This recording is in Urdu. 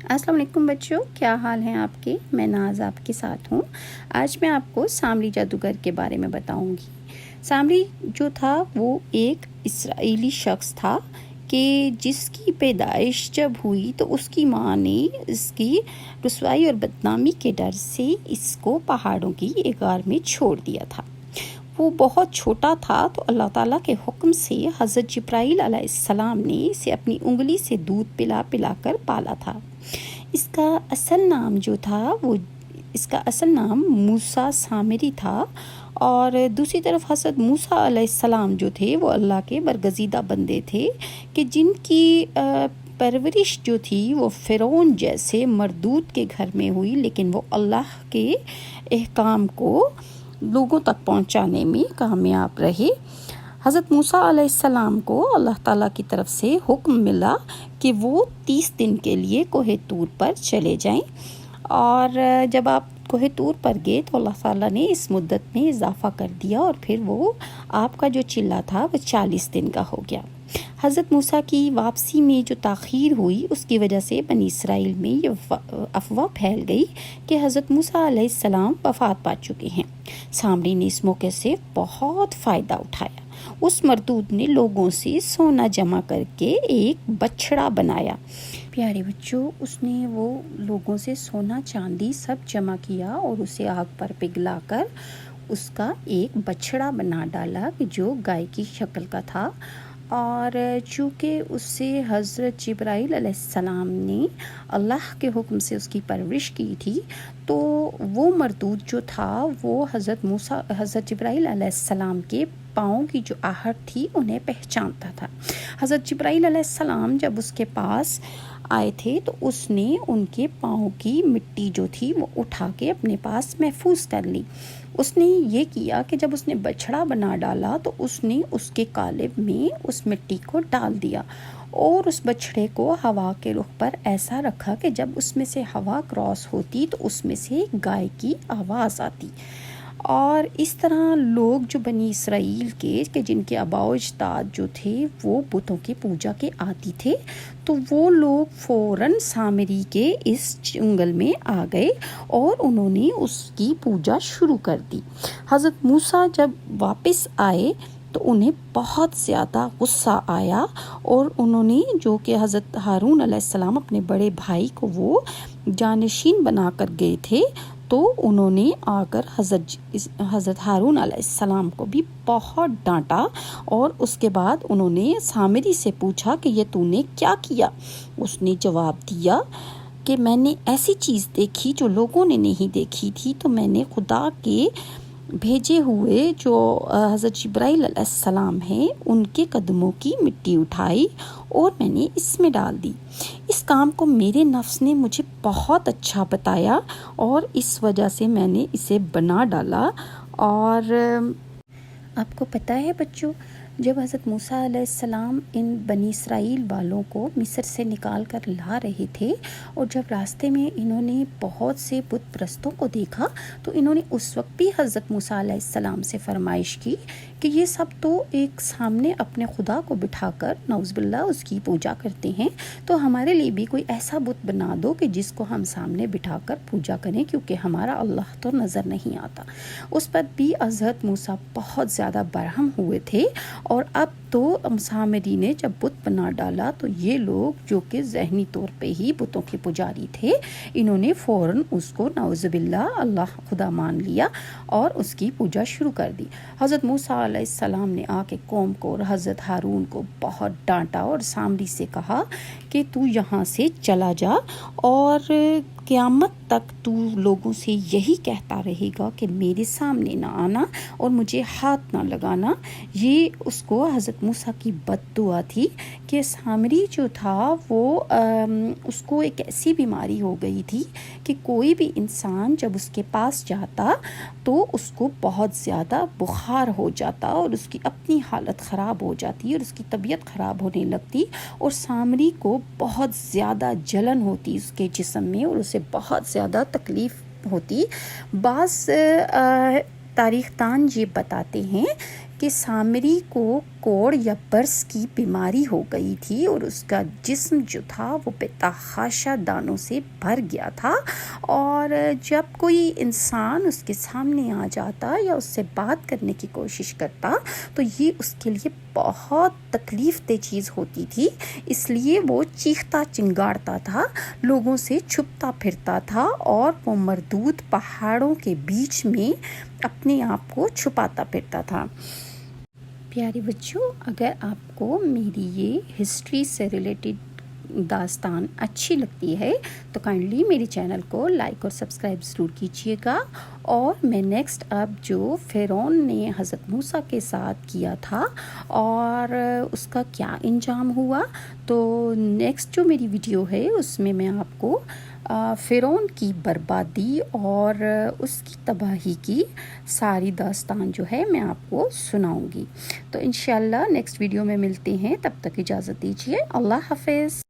السلام علیکم بچوں، کیا حال ہیں آپ کے؟ میں ناز آپ کے ساتھ ہوں۔ آج میں آپ کو سامری جادوگر کے بارے میں بتاؤں گی۔ سامری جو تھا وہ ایک اسرائیلی شخص تھا کہ جس کی پیدائش جب ہوئی تو اس کی ماں نے اس کی رسوائی اور بدنامی کے ڈر سے اس کو پہاڑوں کی ایک غار میں چھوڑ دیا تھا۔ وہ بہت چھوٹا تھا تو اللہ تعالیٰ کے حکم سے حضرت جبرائیل علیہ السلام نے اسے اپنی انگلی سے دودھ پلا پلا کر پالا تھا۔ اس کا اصل نام موسیٰ سامری تھا، اور دوسری طرف حضرت موسیٰ علیہ السلام جو تھے وہ اللہ کے برگزیدہ بندے تھے کہ جن کی پرورش جو تھی وہ فرعون جیسے مردود کے گھر میں ہوئی، لیکن وہ اللہ کے احکام کو لوگوں تک پہنچانے میں کامیاب رہے۔ حضرت موسیٰ علیہ السلام کو اللہ تعالیٰ کی طرف سے حکم ملا کہ وہ 30 دن کے لیے کوہ طور پر چلے جائیں، اور جب آپ کوہ طور پر گئے تو اللہ تعالیٰ نے اس مدت میں اضافہ کر دیا، اور پھر وہ آپ کا جو چلہ تھا وہ 40 دن کا ہو گیا۔ حضرت موسیٰ کی واپسی میں جو تاخیر ہوئی اس کی وجہ سے بنی اسرائیل میں یہ افواہ پھیل گئی کہ حضرت موسیٰ علیہ السلام وفات پا چکے ہیں۔ سامری نے اس موقع سے بہت فائدہ اٹھایا۔ اس مردود نے لوگوں سے سونا جمع کر کے ایک بچڑا بنایا۔ پیارے بچوں، اس نے وہ لوگوں سے سونا چاندی سب جمع کیا اور اسے آگ پر پگھلا کر اس کا ایک بچڑا بنا ڈالا جو گائے کی شکل کا تھا، اور چونکہ اس سے حضرت جبرائیل علیہ السلام نے اللہ کے حکم سے اس کی پرورش کی تھی، تو وہ مردود جو تھا وہ حضرت جبرائیل علیہ السلام کے پاؤں کی جو آہٹ تھی انہیں پہچانتا تھا۔ حضرت جبرائیل علیہ السلام جب اس کے پاس آئے تھے تو اس نے ان کے پاؤں کی مٹی جو تھی وہ اٹھا کے اپنے پاس محفوظ کر لی۔ اس نے یہ کیا کہ جب اس نے بچڑا بنا ڈالا تو اس نے اس کے قالب میں اس مٹی کو ڈال دیا، اور اس بچڑے کو ہوا کے رخ پر ایسا رکھا کہ جب اس میں سے ہوا کراس ہوتی تو اس میں سے گائے کی آواز آتی، اور اس طرح لوگ جو بنی اسرائیل کے جن کے آباء و اجداد جو تھے وہ بتوں کی پوجا کے عادی تھے، تو وہ لوگ فوراً سامری کے اس جنگل میں آ گئے اور انہوں نے اس کی پوجا شروع کر دی۔ حضرت موسیٰ جب واپس آئے تو انہیں بہت زیادہ غصہ آیا، اور انہوں نے جو کہ حضرت ہارون علیہ السلام اپنے بڑے بھائی کو وہ جانشین بنا کر گئے تھے، تو انہوں نے آ کر حضرت ہارون علیہ السلام کو بھی بہت ڈانٹا، اور اس کے بعد انہوں نے سامری سے پوچھا کہ یہ تو نے کیا کیا؟ اس نے جواب دیا کہ میں نے ایسی چیز دیکھی جو لوگوں نے نہیں دیکھی تھی، تو میں نے خدا کے بھیجے ہوئے جو حضرت جبرائیل علیہ السلام ہیں ان کے قدموں کی مٹی اٹھائی اور میں نے اس میں ڈال دی۔ اس کام کو میرے نفس نے مجھے بہت اچھا بتایا، اور اس وجہ سے میں نے اسے بنا ڈالا۔ اور آپ کو پتہ ہے بچوں، جب حضرت موسیٰ علیہ السلام ان بنی اسرائیل والوں کو مصر سے نکال کر لا رہے تھے، اور جب راستے میں انہوں نے بہت سے بت پرستوں کو دیکھا تو انہوں نے اس وقت بھی حضرت موسیٰ علیہ السلام سے فرمائش کی کہ یہ سب تو ایک سامنے اپنے خدا کو بٹھا کر نعوذ باللہ اس کی پوجا کرتے ہیں، تو ہمارے لیے بھی کوئی ایسا بت بنا دو کہ جس کو ہم سامنے بٹھا کر پوجا کریں، کیونکہ ہمارا اللہ تو نظر نہیں آتا۔ اس پر بھی حضرت موسیٰ بہت زیادہ برہم ہوئے تھے، اور اب تو سامری نے جب بت بنا ڈالا تو یہ لوگ جو کہ ذہنی طور پہ ہی بتوں کے پجاری تھے، انہوں نے فوراً اس کو نعوذ باللہ اللہ خدا مان لیا اور اس کی پوجا شروع کر دی۔ حضرت موسیٰ علیہ السلام نے آ کے قوم کو اور حضرت ہارون کو بہت ڈانٹا اور سامری سے کہا کہ تو یہاں سے چلا جا، اور قیامت تک تو لوگوں سے یہی کہتا رہے گا کہ میرے سامنے نہ آنا اور مجھے ہاتھ نہ لگانا۔ یہ اس کو حضرت موسیٰ کی بد دعا تھی کہ سامری جو تھا وہ اس کو ایک ایسی بیماری ہو گئی تھی کہ کوئی بھی انسان جب اس کے پاس جاتا تو اس کو بہت زیادہ بخار ہو جاتا، اور اس کی اپنی حالت خراب ہو جاتی اور اس کی طبیعت خراب ہونے لگتی، اور سامری کو بہت زیادہ جلن ہوتی اس کے جسم میں اور اسے بہت زیادہ تکلیف ہوتی۔ بعض تاریخ دان یہ بتاتے ہیں کہ سامری کو کوڑ یا برس کی بیماری ہو گئی تھی اور اس کا جسم جو تھا وہ بے تحاشا دانوں سے بھر گیا تھا، اور جب کوئی انسان اس کے سامنے آ جاتا یا اس سے بات کرنے کی کوشش کرتا تو یہ اس کے لیے بہت تکلیف دہ چیز ہوتی تھی، اس لیے وہ چیختا چنگاڑتا تھا، لوگوں سے چھپتا پھرتا تھا اور وہ مردود پہاڑوں کے بیچ میں اپنے آپ کو چھپاتا پھرتا تھا۔ پیارے بچوں، اگر آپ کو میری یہ ہسٹری سے ریلیٹڈ داستان اچھی لگتی ہے تو کائنڈلی میری چینل کو لائک اور سبسکرائب ضرور کیجیے گا، اور میں نیکسٹ اب جو فرعون نے حضرت موسیٰ کے ساتھ کیا تھا اور اس کا کیا انجام ہوا، تو نیکسٹ جو میری ویڈیو ہے اس میں آپ کو فرعون کی بربادی اور اس کی تباہی کی ساری داستان جو ہے میں آپ کو سناؤں گی۔ تو انشاءاللہ نیکسٹ ویڈیو میں ملتے ہیں، تب تک اجازت دیجیے، اللہ حافظ۔